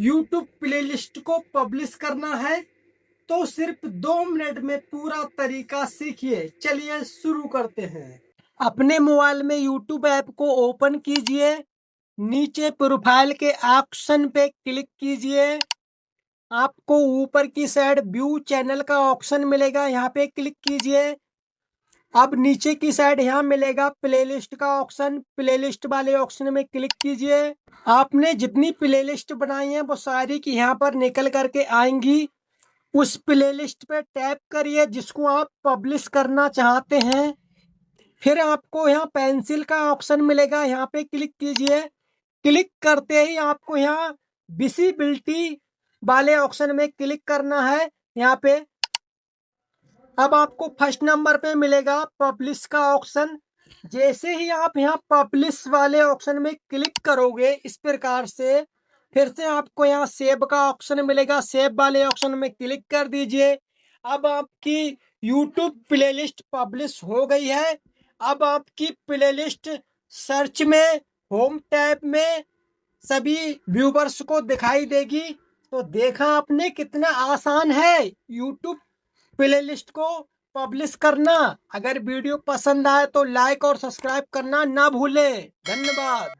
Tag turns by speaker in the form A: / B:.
A: YouTube playlist को publish करना है तो सिर्फ 2 मिनट में पूरा तरीका सीखिए। चलिए शुरू करते हैं। अपने मोबाइल में YouTube ऐप को ओपन कीजिए। नीचे प्रोफाइल के ऑप्शन पे क्लिक कीजिए। आपको ऊपर की साइड व्यू चैनल का ऑप्शन मिलेगा, यहाँ पे क्लिक कीजिए। अब नीचे की साइड यहाँ मिलेगा प्लेलिस्ट का ऑप्शन, प्लेलिस्ट वाले ऑप्शन में क्लिक कीजिए। आपने जितनी प्लेलिस्ट बनाई है वो सारी की यहाँ पर निकल करके आएंगी। उस प्लेलिस्ट पे टैप करिए जिसको आप पब्लिश करना चाहते हैं। फिर आपको यहाँ पेंसिल का ऑप्शन मिलेगा, यहाँ पे क्लिक कीजिए। क्लिक करते ही आपको यहाँ विजिबिलिटी वाले ऑप्शन में क्लिक करना है। यहाँ पे अब आपको फर्स्ट नंबर पे मिलेगा पब्लिश का ऑप्शन। जैसे ही आप यहाँ पब्लिश वाले ऑप्शन में क्लिक करोगे इस प्रकार से, फिर से आपको यहाँ सेव का ऑप्शन मिलेगा, सेव वाले ऑप्शन में क्लिक कर दीजिए। अब आपकी YouTube प्लेलिस्ट पब्लिश हो गई है। अब आपकी प्लेलिस्ट सर्च में होम टैब में सभी व्यूवर्स को दिखाई देगी। तो देखा आपने कितना आसान है YouTube प्लेलिस्ट को पब्लिश करना। अगर वीडियो पसंद आए तो लाइक और सब्सक्राइब करना ना भूलें। धन्यवाद।